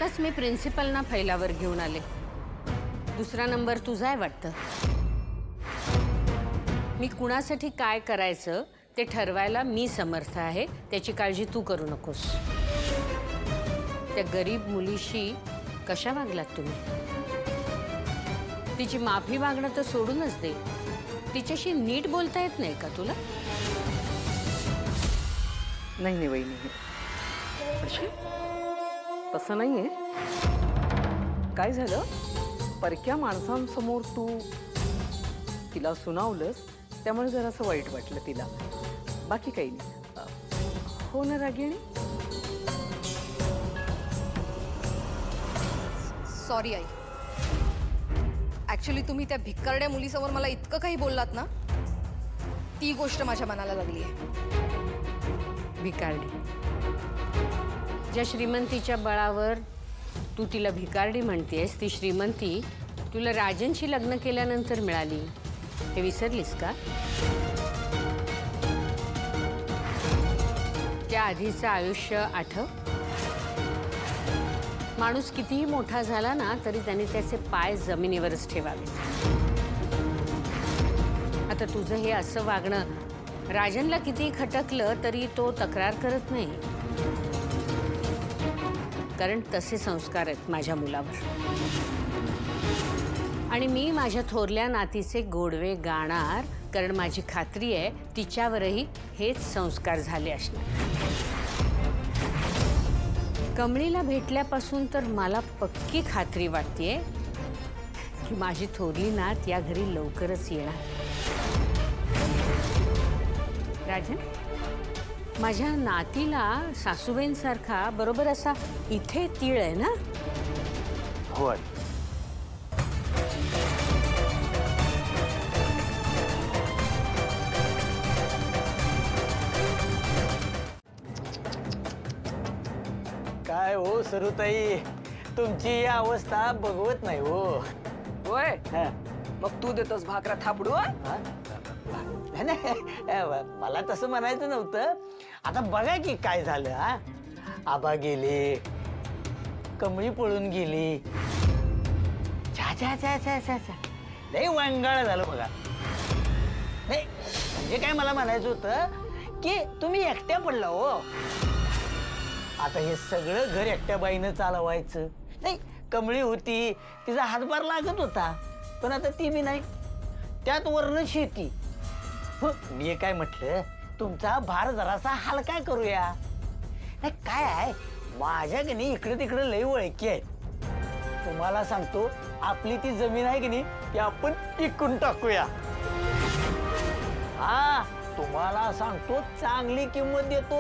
आताच मी प्रिन्सिपलना फैलावर घेऊन आले। दुसरा नंबर तुझा आहे वाटतं। मी कुणासाठी काय करायचं ते ठरवायला मी समर्थ आहे, त्याची काळजी तू करू नकोस। त्या गरीब मुलीशी कशा वागलात तुम्ही? तिची माफी मागणं तर सोडूनच दे, तिच्याशी नीट बोलता येत नाही का तुला? नाही वहिनी, तसं नाहीये। काय झालं, परक्या माणसांसमोर तू तिला सुनावलंस त्यामुळे जरासं वाईट वाटलं तिला, बाकी काही नाही। हो ना रागिणी? सॉरी आई, ऍक्च्युली तुम्ही त्या भिकारड्या मुलीसमोर मला इतकं काही बोललात ना, ती गोष्ट माझ्या मनाला लागली आहे। भिकारडी? ज्या श्रीमंतीच्या बळावर तू तिला भिकारडी म्हणतेस, ती श्रीमंती तुला राजनशी लग्न केल्यानंतर मिळाली, हे विसरलीस का? त्या आधीचं आयुष्य आठव। माणूस कितीही मोठा झाला ना तरी त्याने त्याचे पाय जमिनीवरच ठेवावे। आता तुझं हे असं वागणं राजनला कितीही खटकलं तरी तो तक्रार करत नाही, कारण तसे संस्कार आहेत माझ्या मुलावर। आणि मी माझ्या थोरल्या नातीचे गोडवे गाणार, कारण माझी खात्री आहे तिच्यावरही हेच संस्कार झाले असणार। कमळीला भेटल्यापासून तर मला पक्की खात्री वाटतेय की माझी थोरली नात या घरी लवकरच येणार। राजन, माझ्या नातीला सासूबाईंसारखा बरोबर असा इथे तीळ आहे ना? हो। काय हो सरुताई, तुमची ही अवस्था बघवत नाही हो। होय, मग तू देतोस भाकरा थापडून? मला तसं म्हणायचं नव्हतं। आता बघा की काय झालं। हा, आबा गेले, कमळी पळून गेली, छा छा छा छा छा छा, लय वांगाळ झालं बघा। नाही म्हणजे काय मला म्हणायचं होतं की तुम्ही एकट्या पडला हो। आता हे सगळं घर एकट्या बाईनं चालवायचं नाही। कमळी होती, तिचा हातभार लागत होता, पण आता ती बी नाही, त्यात वर्ण शेती। मी काय म्हटलं, तुमचा भार जरासा हलका करूया। नाही काय आहे, माझ्या की इकडे तिकडे लई ओळखी आहेत। तुम्हाला सांगतो, आपली ती जमीन आहे की नाही ती आपण विकून टाकूया। हा, तुम्हाला सांगतो चांगली किंमत देतो।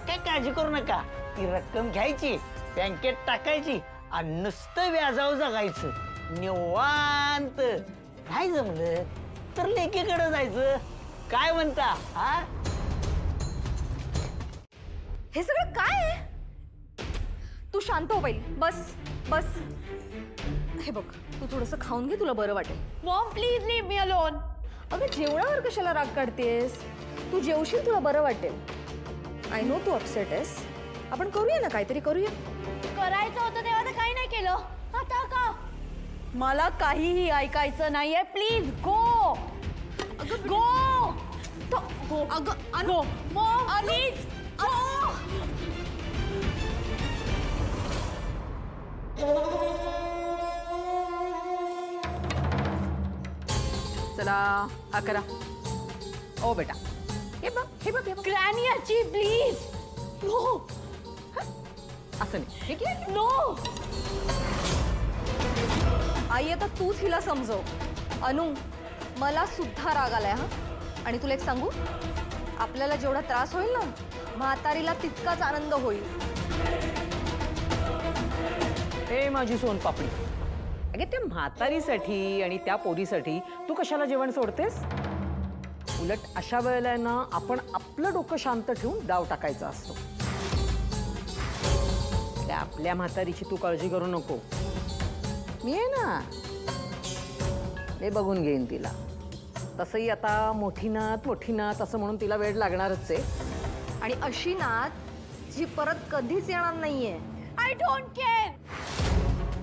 काय काळजी करू नका, ती रक्कम घ्यायची, बँकेत टाकायची आणि नुसतं व्याजावर जगायचं निवांत। नाही जमलं तर लेकीकडे जायचं, काय म्हणता? हा, हे सगळं काय आहे? तू शांत हो पहिली, बस बस। हे बघ, तू थोडंसं खाऊन घे, तुला बरं वाटेल। Maugham please leave me alone. अगं जेवणावर कशाला राग काढतेस? तू जेवशील, तुला बरं वाटेल। आय नो तू अपसेट आहेस, आपण करूया ना, काहीतरी करूया। करायचं होतं तेव्हा तर काही नाही केलं, आता का? मला काहीही ऐकायचं नाहीये, प्लीज गो गो गो। अगं गो मॉम, प्लीज गो। चला 11। ओ बेटा, हे बघ हे बघ, ग्रॅनी आजी प्लीज नो। असं नाही, हे घे। नो आई, आता तूच हिला समजव। अनु, मला सुद्धा राग आलाय हा, आणि तुला एक सांगू, आपल्याला जेवढा त्रास होईल ना, म्हातारीला तितकाच आनंद होईल। हे माझी सोनपापडी, अगे त्या म्हातारीसाठी आणि त्या पोरीसाठी तू कशाला जेवण सोडतेस? उलट अशा वेळेला ना आपण आपलं डोकं शांत ठेवून डाव टाकायचा असतो। त्या आपल्या म्हातारीची तू काळजी करू नको, मी आहे ना, मी बघून घेईन तिला। तसंही आता मोठी नात असं म्हणून तिला वेळ लागणारच आहे, आणि अशी नात जी परत कधीच येणार नाहीये। I don't care.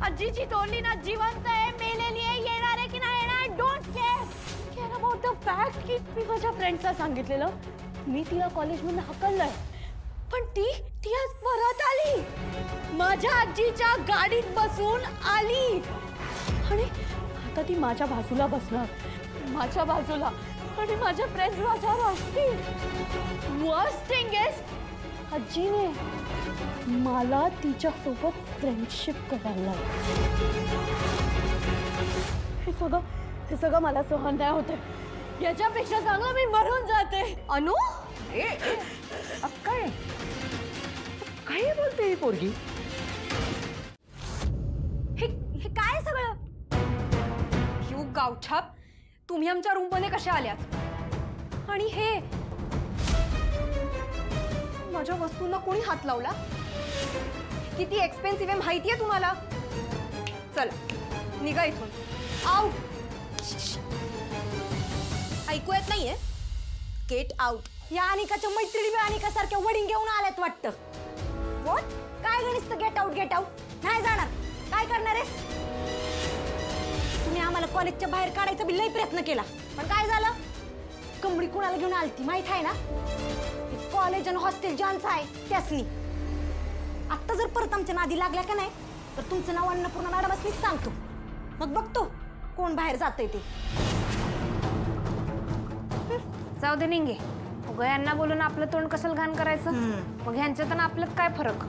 आजीची तोंडली ना जिवंत आहे, मेलेली आहे, येणार आहे की नाही येणार, I don't care about the fact की मी माझ्या फ्रेंड्सला सांगितलेलं मी तिला कॉलेजमधून हकललंय, पण ती आज परत आली, माझ्या आजीच्या गाडीत बसून आली आणि आता ती माझ्या बाजूला बसणार, माझ्या बाजूला, आणि माझ्या फ्रेंड्स माझ्यावर असतील. वर्स्ट थिंग इज आजीने मला तिच्यासोबत फ्रेंडशिप करायला हे सगळं मला सहन नाही होते. याच्यापेक्षा चांगलं मी मरून जाते. अनु काय काय बोलते ही पोरगी? हे हे काय सगळं? यू गावछाप, तुम्ही आमच्या रूममध्ये कशा आल्यात? आणि हे माझ्या वस्तूंना कोणी हात लावला? किती एक्सपेन्सिव्ह आहे माहिती आहे तुम्हाला? चला निघा इथून. आउट. ऐकू येत नाहीये? Get out. या अनिकाच्या मैत्रिणी अनिकासारख्या वडील घेऊन आल्यात वाटतं. व्हॉट? काय गणित गेट आउट गेट आउट? नाही जाणार. काय करणार आहेस? तुम्ही आम्हाला कॉलेजच्या बाहेर काढायचा बी लई प्रयत्न केला, पण काय झालं? कंबडी कुणाला घेऊन आलती माहित आहे ना? कॉलेज आणि हॉस्टेल ज्यांचं आहे त्यासनी. आत्ता जर परत आमच्या नादी लागल्या का नाही तर तुमचं नाव अन्नपूर्णा मॅडमच सांगतो, मग बघतो कोण बाहेर जातंय ते. जाऊ दे निघे. उगा यांना बोलून आपलं तोंड कसं घाण करायचं? मग ह्यांच्यात आणि आपल्यात काय फरक?